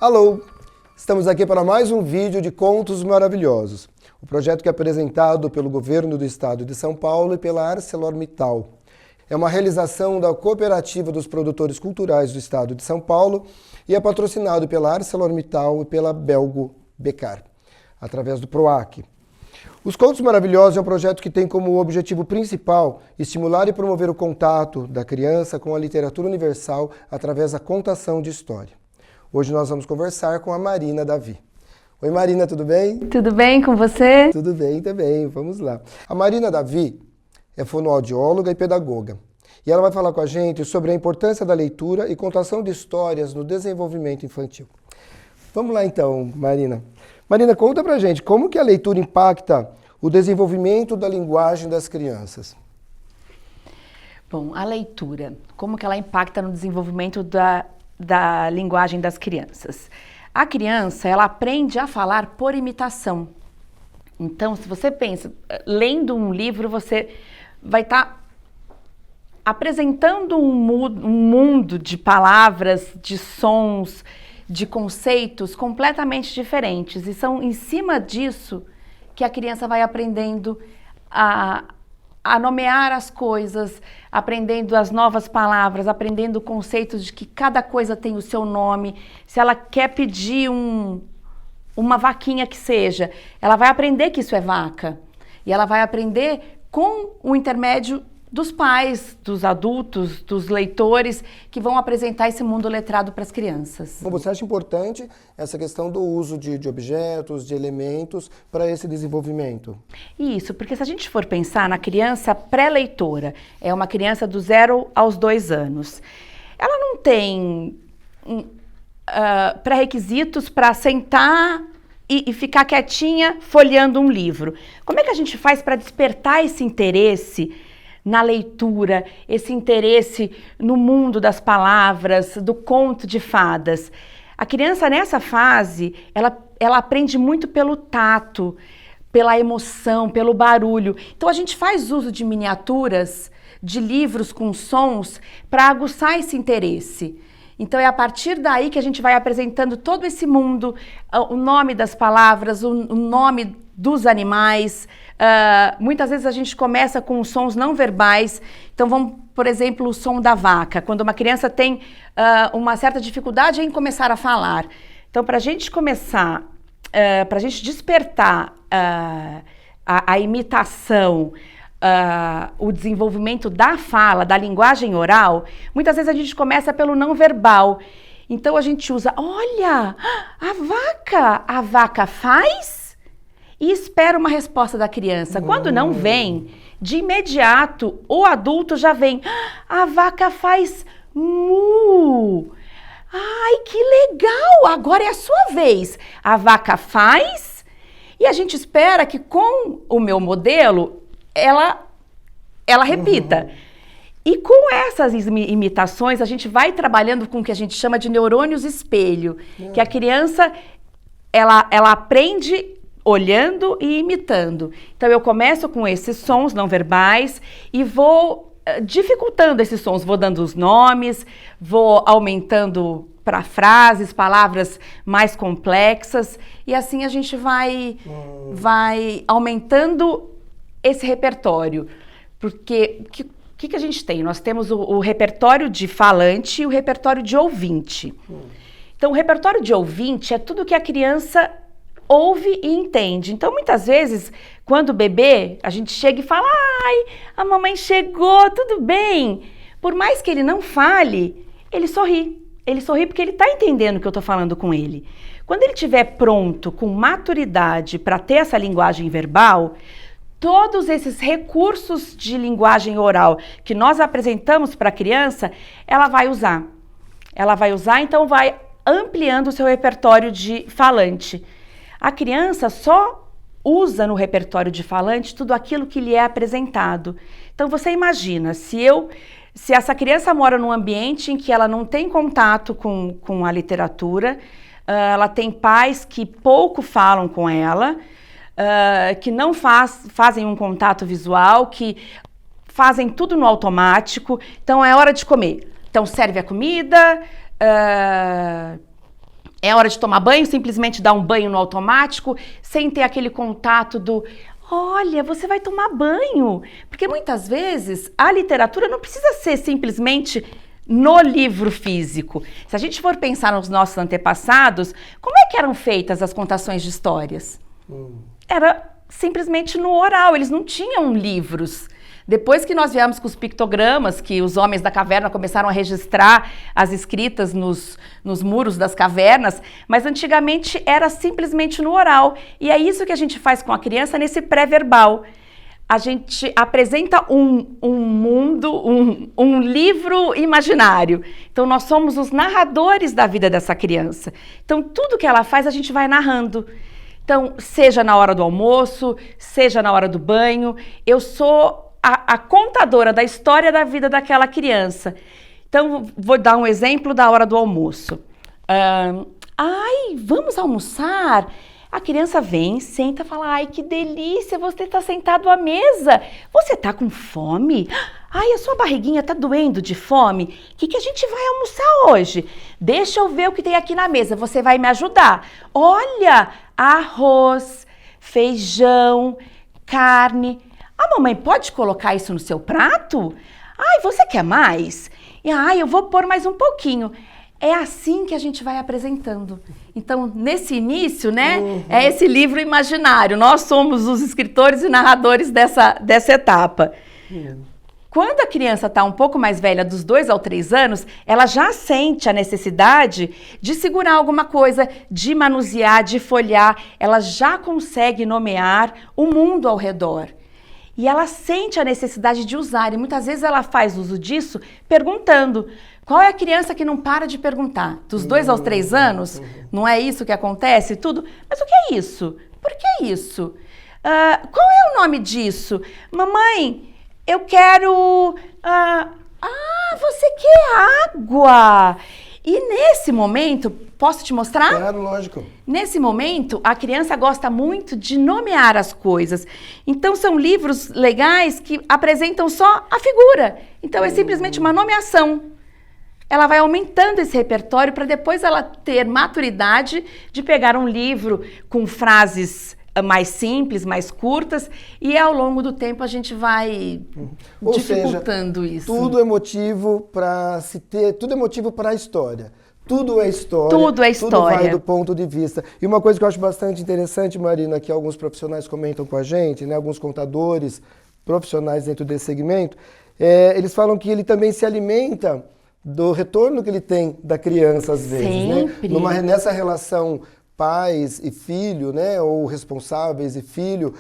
Alô! Estamos aqui para mais um vídeo de Contos Maravilhosos, o projeto que é apresentado pelo Governo do Estado de São Paulo e pela ArcelorMittal. É uma realização da Cooperativa dos Produtores Culturais do Estado de São Paulo e é patrocinado pela ArcelorMittal e pela Belgo Becar, através do PROAC. Os Contos Maravilhosos é um projeto que tem como objetivo principal estimular e promover o contato da criança com a literatura universal através da contação de história. Hoje nós vamos conversar com a Marina Davi. Oi Marina, tudo bem? Tudo bem com você? Tudo bem também, vamos lá. A Marina Davi é fonoaudióloga e pedagoga. E ela vai falar com a gente sobre a importância da leitura e contação de histórias no desenvolvimento infantil. Vamos lá então, Marina. Marina, conta pra gente como que a leitura impacta o desenvolvimento da linguagem das crianças. Bom, a leitura, como que ela impacta no desenvolvimento da linguagem das crianças? A criança, ela aprende a falar por imitação. Então, se você pensa, lendo um livro, você vai estar apresentando um mundo de palavras, de sons, de conceitos completamente diferentes. E são em cima disso que a criança vai aprendendo a nomear as coisas, aprendendo as novas palavras, aprendendo conceitos de que cada coisa tem o seu nome. Se ela quer pedir uma vaquinha que seja, ela vai aprender que isso é vaca. E ela vai aprender com o intermédio dos pais, dos adultos, dos leitores, que vão apresentar esse mundo letrado para as crianças. Bom, você acha importante essa questão do uso de objetos, de elementos para esse desenvolvimento? Isso, porque se a gente for pensar na criança pré-leitora, é uma criança do 0 aos 2 anos, ela não tem pré-requisitos para sentar e ficar quietinha folheando um livro. Como é que a gente faz para despertar esse interesse na leitura, esse interesse no mundo das palavras, do conto de fadas? A criança nessa fase, ela aprende muito pelo tato, pela emoção, pelo barulho. Então a gente faz uso de miniaturas, de livros com sons para aguçar esse interesse. Então é a partir daí que a gente vai apresentando todo esse mundo, o nome das palavras, o nome dos animais. Muitas vezes a gente começa com sons não verbais. Então vamos, por exemplo, o som da vaca, quando uma criança tem uma certa dificuldade em começar a falar. Então para a gente começar, para a gente despertar a imitação, o desenvolvimento da fala, da linguagem oral, muitas vezes a gente começa pelo não verbal. Então a gente usa, olha, a vaca faz? E espera uma resposta da criança. Quando não vem, de imediato o adulto já vem, a vaca faz mu. Ai, que legal, agora é a sua vez. A vaca faz e a gente espera que com o meu modelo ela repita. E com essas imitações, a gente vai trabalhando com o que a gente chama de neurônios espelho, que a criança, ela aprende olhando e imitando. Então eu começo com esses sons não verbais e vou dificultando esses sons, vou dando os nomes, vou aumentando para frases, palavras mais complexas, e assim a gente vai aumentando esse repertório. Porque o que a gente tem? Nós temos o repertório de falante e o repertório de ouvinte. Então o repertório de ouvinte é tudo que a criança ouve e entende. Então, muitas vezes, quando bebê, a gente chega e fala, ai, a mamãe chegou, tudo bem? Por mais que ele não fale, ele sorri. Ele sorri porque ele está entendendo o que eu estou falando com ele. Quando ele estiver pronto, com maturidade, para ter essa linguagem verbal, todos esses recursos de linguagem oral que nós apresentamos para a criança, ela vai usar. Ela vai usar, então vai ampliando o seu repertório de falante. A criança só usa no repertório de falante tudo aquilo que lhe é apresentado. Então você imagina, se essa criança mora num ambiente em que ela não tem contato com a literatura, ela tem pais que pouco falam com ela, que não fazem um contato visual, que fazem tudo no automático. Então é hora de comer. Então serve a comida, É hora de tomar banho, simplesmente dar um banho no automático, sem ter aquele contato do... Olha, você vai tomar banho. Porque muitas vezes a literatura não precisa ser simplesmente no livro físico. Se a gente for pensar nos nossos antepassados, como é que eram feitas as contações de histórias? Era simplesmente no oral, eles não tinham livros. Depois que nós viemos com os pictogramas, que os homens da caverna começaram a registrar as escritas nos muros das cavernas, mas antigamente era simplesmente no oral. E é isso que a gente faz com a criança nesse pré-verbal. A gente apresenta um mundo, um livro imaginário. Então, nós somos os narradores da vida dessa criança. Então, tudo que ela faz, a gente vai narrando. Então, seja na hora do almoço, seja na hora do banho, eu sou a contadora da história da vida daquela criança. Então, vou dar um exemplo da hora do almoço. Ai, vamos almoçar? A criança vem, senta e fala, ai, que delícia, você está sentado à mesa. Você está com fome? Ai, a sua barriguinha está doendo de fome? O que a gente vai almoçar hoje? Deixa eu ver o que tem aqui na mesa, você vai me ajudar. Olha, arroz, feijão, carne. A mamãe pode colocar isso no seu prato? Ai, você quer mais? Ai, eu vou pôr mais um pouquinho. É assim que a gente vai apresentando. Então, nesse início, né, é esse livro imaginário. Nós somos os escritores e narradores dessa etapa. Quando a criança está um pouco mais velha, dos 2 aos 3 anos, ela já sente a necessidade de segurar alguma coisa, de manusear, de folhear. Ela já consegue nomear o mundo ao redor. E ela sente a necessidade de usar, e muitas vezes ela faz uso disso perguntando. Qual é a criança que não para de perguntar? Dos 2 aos 3 anos, não é isso que acontece? Tudo? Mas o que é isso? Por que isso? Qual é o nome disso? Mamãe, eu quero... você quer água! E nesse momento, posso te mostrar? Claro, lógico. Nesse momento, a criança gosta muito de nomear as coisas. Então, são livros legais que apresentam só a figura. Então, é simplesmente uma nomeação. Ela vai aumentando esse repertório para depois ela ter maturidade de pegar um livro com frases mais simples, mais curtas, e ao longo do tempo a gente vai dificultando isso. Tudo é motivo para se ter, tudo é motivo para a história. Tudo é história. Tudo é história. Tudo vai do ponto de vista. E uma coisa que eu acho bastante interessante, Marina, que alguns profissionais comentam com a gente, né, alguns contadores profissionais dentro desse segmento, eles falam que ele também se alimenta do retorno que ele tem da criança, às vezes. Sempre. Né? Nessa relação pais e filho, né, ou responsáveis e filho,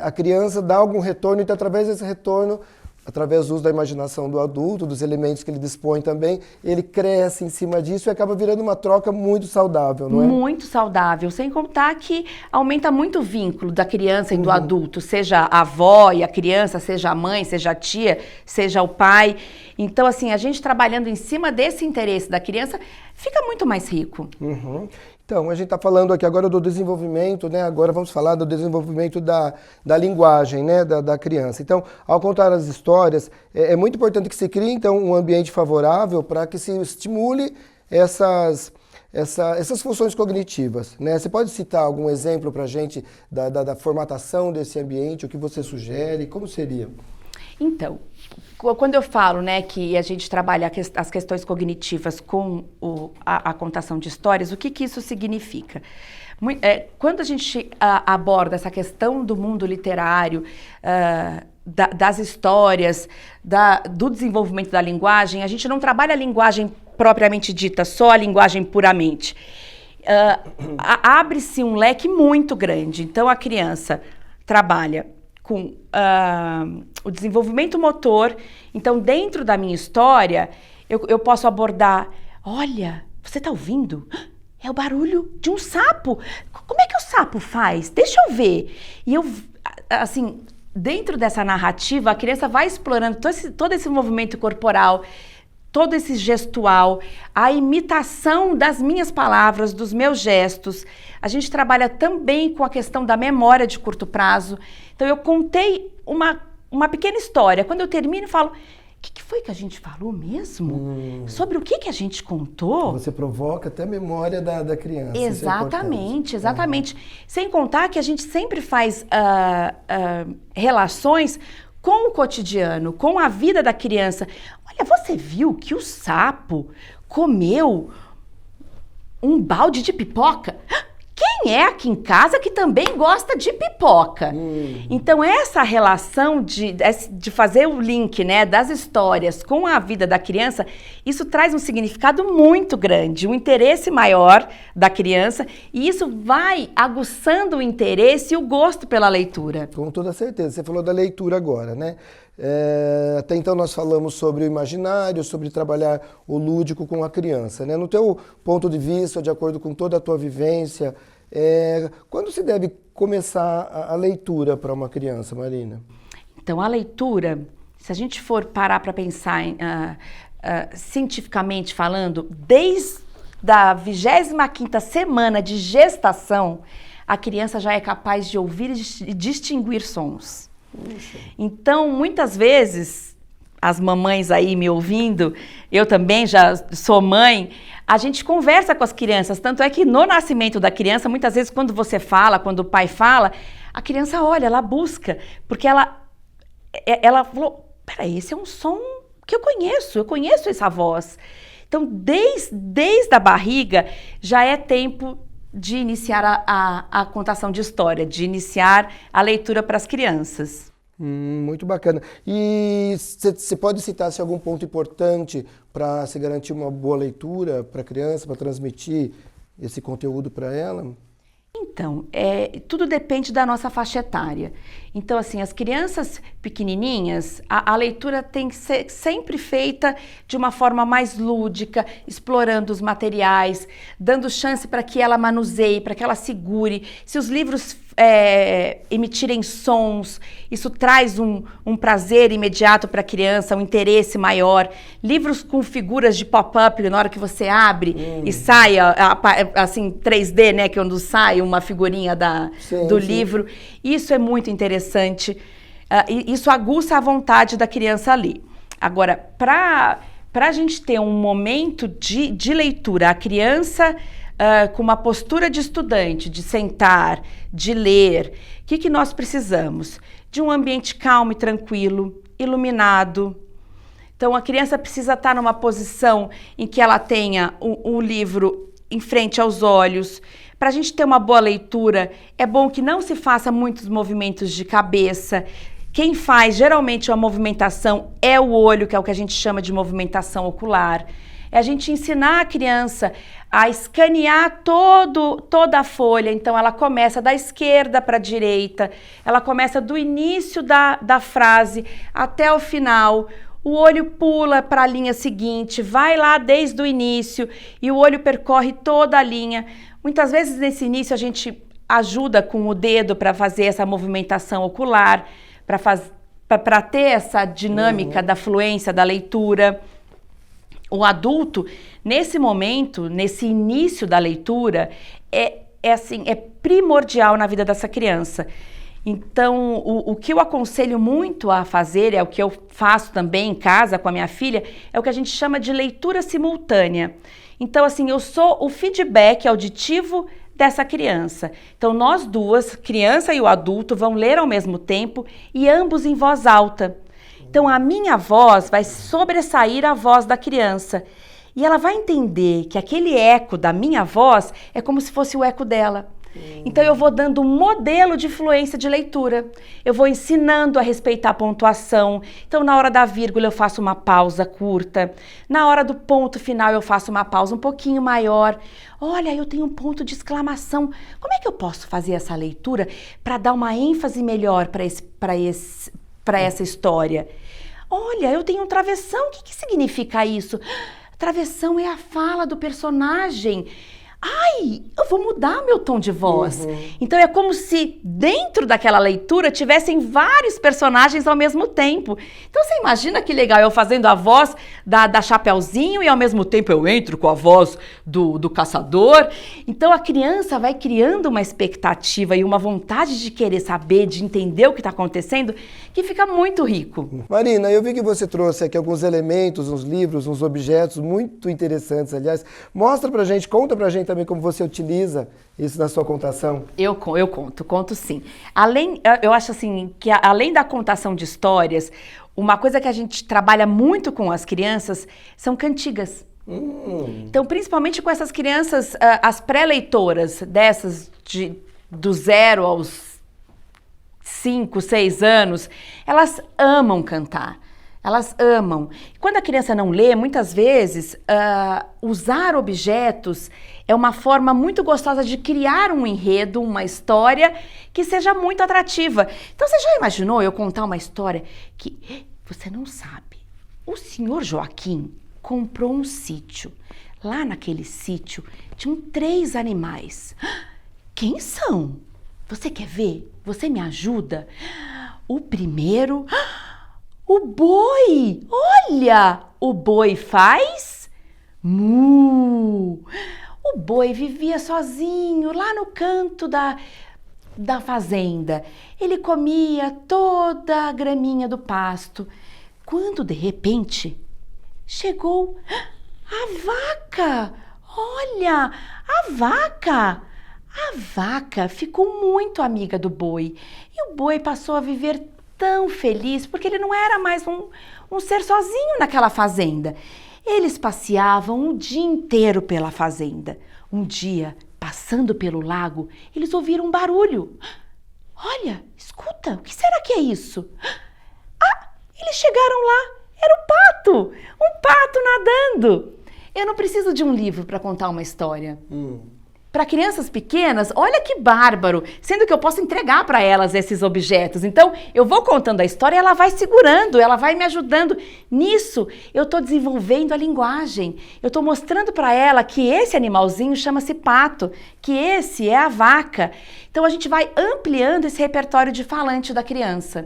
a criança dá algum retorno, então através desse retorno, através do uso da imaginação do adulto, dos elementos que ele dispõe também, ele cresce em cima disso e acaba virando uma troca muito saudável, não é? Muito saudável, sem contar que aumenta muito o vínculo da criança e do adulto, seja a avó e a criança, seja a mãe, seja a tia, seja o pai. Então, assim, a gente trabalhando em cima desse interesse da criança, fica muito mais rico. Então, a gente está falando aqui agora do desenvolvimento, né? Agora vamos falar do desenvolvimento da linguagem, né? Da criança. Então, ao contar as histórias, é muito importante que se crie, então, um ambiente favorável para que se estimule essas funções cognitivas, né? Você pode citar algum exemplo para a gente da formatação desse ambiente, o que você sugere, como seria? Então, quando eu falo, né, que a gente trabalha as questões cognitivas com a contação de histórias, o que isso significa? Quando a gente aborda essa questão do mundo literário, das histórias, do desenvolvimento da linguagem, a gente não trabalha a linguagem propriamente dita, só a linguagem puramente. Abre-se um leque muito grande. Então, a criança trabalha com o desenvolvimento motor. Então, dentro da minha história, eu posso abordar, olha, você está ouvindo? É o barulho de um sapo. Como é que o sapo faz? Deixa eu ver. E eu, assim, dentro dessa narrativa, a criança vai explorando todo esse movimento corporal, todo esse gestual, a imitação das minhas palavras, dos meus gestos. A gente trabalha também com a questão da memória de curto prazo. Então, eu contei uma pequena história. Quando eu termino, eu falo, que foi que a gente falou mesmo? Sobre o que a gente contou? Você provoca até a memória da criança. Exatamente, exatamente. Sem contar que a gente sempre faz relações com o cotidiano, com a vida da criança. Olha, você viu que o sapo comeu um balde de pipoca? Quem é aqui em casa que também gosta de pipoca? Então, essa relação de fazer o link, né, das histórias com a vida da criança, isso traz um significado muito grande, um interesse maior da criança, e isso vai aguçando o interesse e o gosto pela leitura. Com toda certeza. Você falou da leitura agora, né? Até então nós falamos sobre o imaginário, sobre trabalhar o lúdico com a criança, né? No teu ponto de vista, de acordo com toda a tua vivência, quando se deve começar a leitura para uma criança, Marina? Então, a leitura, se a gente for parar para pensar cientificamente falando, desde a 25ª semana de gestação, a criança já é capaz de ouvir e distinguir sons. Então, muitas vezes, as mamães aí me ouvindo, eu também já sou mãe, a gente conversa com as crianças, tanto é que no nascimento da criança, muitas vezes quando você fala, quando o pai fala, a criança olha, ela busca, porque ela falou, peraí, esse é um som que eu conheço essa voz. Então, desde a barriga, já é tempo de iniciar a contação de história, de iniciar a leitura para as crianças. Muito bacana. E você pode citar se algum ponto importante para se garantir uma boa leitura para a criança, para transmitir esse conteúdo para ela? Então, tudo depende da nossa faixa etária. Então, assim, as crianças pequenininhas, a leitura tem que ser sempre feita de uma forma mais lúdica, explorando os materiais, dando chance para que ela manuseie, para que ela segure. Se os livros emitirem sons, isso traz um prazer imediato para a criança, um interesse maior. Livros com figuras de pop-up, na hora que você abre e sai, assim, 3D, né, que é quando sai uma figurinha do livro. Isso é muito interessante. Isso aguça a vontade da criança ali. Agora, para a gente ter um momento de leitura, a criança com uma postura de estudante, de sentar, de ler, o que nós precisamos? De um ambiente calmo e tranquilo, iluminado. Então, a criança precisa estar numa posição em que ela tenha o livro em frente aos olhos. Para a gente ter uma boa leitura, é bom que não se faça muitos movimentos de cabeça. Quem faz geralmente uma movimentação é o olho, que é o que a gente chama de movimentação ocular. É a gente ensinar a criança a escanear toda a folha. Então, ela começa da esquerda para a direita, ela começa do início da frase até o final. O olho pula para a linha seguinte, vai lá desde o início e o olho percorre toda a linha. Muitas vezes, nesse início, a gente ajuda com o dedo para fazer essa movimentação ocular, para ter essa dinâmica da fluência da leitura. O adulto, nesse momento, nesse início da leitura, é primordial na vida dessa criança. Então, o que eu aconselho muito a fazer, é o que eu faço também em casa com a minha filha, é o que a gente chama de leitura simultânea. Então, assim, eu sou o feedback auditivo dessa criança. Então, nós duas, criança e o adulto, vão ler ao mesmo tempo e ambos em voz alta. Então, a minha voz vai sobressair a voz da criança. E ela vai entender que aquele eco da minha voz é como se fosse o eco dela. Então, eu vou dando um modelo de fluência de leitura. Eu vou ensinando a respeitar a pontuação. Então, na hora da vírgula, eu faço uma pausa curta. Na hora do ponto final, eu faço uma pausa um pouquinho maior. Olha, eu tenho um ponto de exclamação. Como é que eu posso fazer essa leitura para dar uma ênfase melhor para essa história? Olha, eu tenho um travessão. O que significa isso? Travessão é a fala do personagem. ai, eu vou mudar meu tom de voz. Então é como se dentro daquela leitura tivessem vários personagens ao mesmo tempo. Então você imagina que legal, eu fazendo a voz da Chapeuzinho e ao mesmo tempo eu entro com a voz do caçador. Então a criança vai criando uma expectativa e uma vontade de querer saber, de entender o que está acontecendo, que fica muito rico. Marina, eu vi que você trouxe aqui alguns elementos, uns livros, uns objetos muito interessantes, aliás. Mostra pra gente, conta pra gente também como você utiliza isso na sua contação. Eu conto sim. Eu acho assim, que além da contação de histórias, uma coisa que a gente trabalha muito com as crianças são cantigas. Então, principalmente com essas crianças, as pré-leitoras, dessas do 0 aos 5, 6 anos, elas amam cantar. Elas amam. Quando a criança não lê, muitas vezes, usar objetos é uma forma muito gostosa de criar um enredo, uma história que seja muito atrativa. Então, você já imaginou eu contar uma história que você não sabe? O senhor Joaquim comprou um sítio. Lá naquele sítio tinham 3 animais. Quem são? Você quer ver? Você me ajuda? O primeiro... O boi! Olha! O boi faz mu! O boi vivia sozinho lá no canto da fazenda. Ele comia toda a graminha do pasto. Quando, de repente, chegou a vaca! Olha! A vaca! A vaca ficou muito amiga do boi. E o boi passou a viver tão feliz, porque ele não era mais um ser sozinho naquela fazenda. Eles passeavam o dia inteiro pela fazenda. Um dia, passando pelo lago, eles ouviram um barulho. Olha, escuta, o que será que é isso? Ah, eles chegaram lá, era um pato nadando. Eu não preciso de um livro para contar uma história. Para crianças pequenas, olha que bárbaro, sendo que eu posso entregar para elas esses objetos. Então, eu vou contando a história e ela vai segurando, ela vai me ajudando. Nisso, eu estou desenvolvendo a linguagem. Eu estou mostrando para ela que esse animalzinho chama-se pato, que esse é a vaca. Então, a gente vai ampliando esse repertório de falante da criança.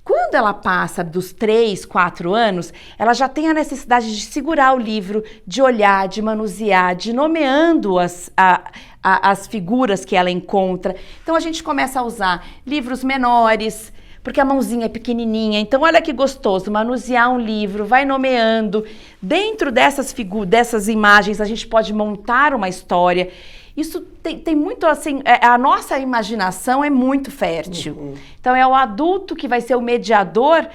Quando ela passa dos 3, 4 anos, ela já tem a necessidade de segurar o livro, de olhar, de manusear, de ir nomeando as figuras que ela encontra. Então a gente começa a usar livros menores, porque a mãozinha é pequenininha. Então olha que gostoso, manusear um livro, vai nomeando. Dentro dessas imagens a gente pode montar uma história. Isso tem muito assim, a nossa imaginação é muito fértil. Então é o adulto que vai ser o mediador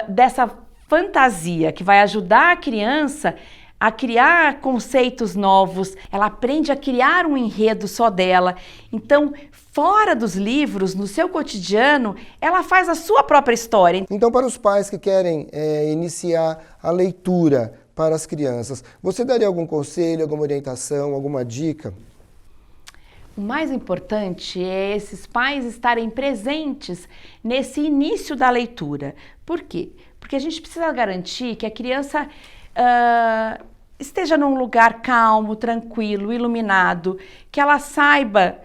dessa fantasia, que vai ajudar a criança a criar conceitos novos, ela aprende a criar um enredo só dela. Então, fora dos livros, no seu cotidiano, ela faz a sua própria história. Então, para os pais que querem iniciar a leitura para as crianças, você daria algum conselho, alguma orientação, alguma dica? O mais importante é esses pais estarem presentes nesse início da leitura. Por quê? Porque a gente precisa garantir que a criança esteja num lugar calmo, tranquilo, iluminado, que ela saiba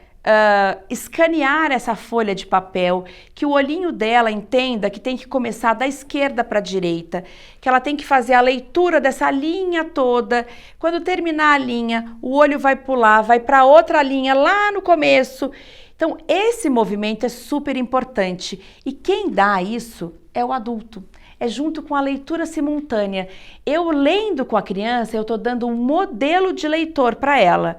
escanear essa folha de papel, que o olhinho dela entenda que tem que começar da esquerda para a direita, que ela tem que fazer a leitura dessa linha toda. Quando terminar a linha, o olho vai pular, vai para outra linha lá no começo. Então, esse movimento é super importante. E quem dá isso é o adulto. É junto com a leitura simultânea. Eu lendo com a criança, eu estou dando um modelo de leitor para ela.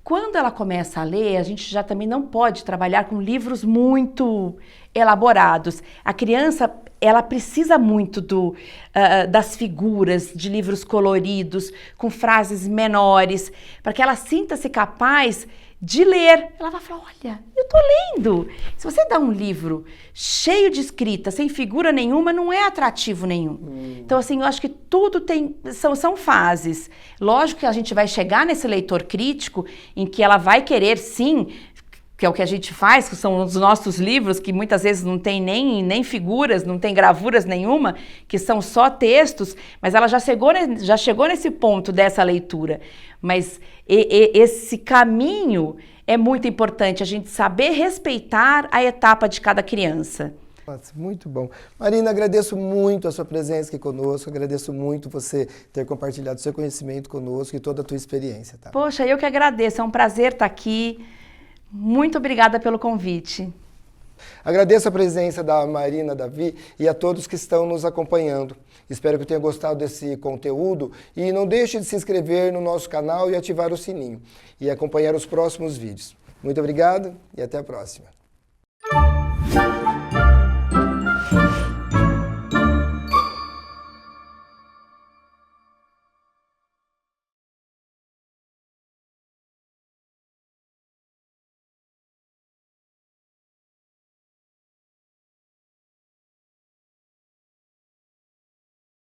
Quando ela começa a ler, a gente já também não pode trabalhar com livros muito elaborados. A criança, ela precisa muito das figuras, de livros coloridos, com frases menores, para que ela sinta-se capaz de ler. Ela vai falar, olha, eu tô lendo. Se você dá um livro cheio de escrita, sem figura nenhuma, não é atrativo nenhum. Então, assim, eu acho que tudo são fases. Lógico que a gente vai chegar nesse leitor crítico, em que ela vai querer, sim, que é o que a gente faz, que são os nossos livros, que muitas vezes não tem nem figuras, não tem gravuras nenhuma, que são só textos, mas ela já chegou nesse ponto dessa leitura. Mas esse caminho é muito importante, a gente saber respeitar a etapa de cada criança. Nossa, muito bom. Marina, agradeço muito a sua presença aqui conosco, agradeço muito você ter compartilhado seu conhecimento conosco e toda a tua experiência. Tá? Poxa, eu que agradeço, é um prazer estar aqui. Muito obrigada pelo convite. Agradeço a presença da Marina Davi e a todos que estão nos acompanhando. Espero que tenham gostado desse conteúdo e não deixe de se inscrever no nosso canal e ativar o sininho e acompanhar os próximos vídeos. Muito obrigado e até a próxima.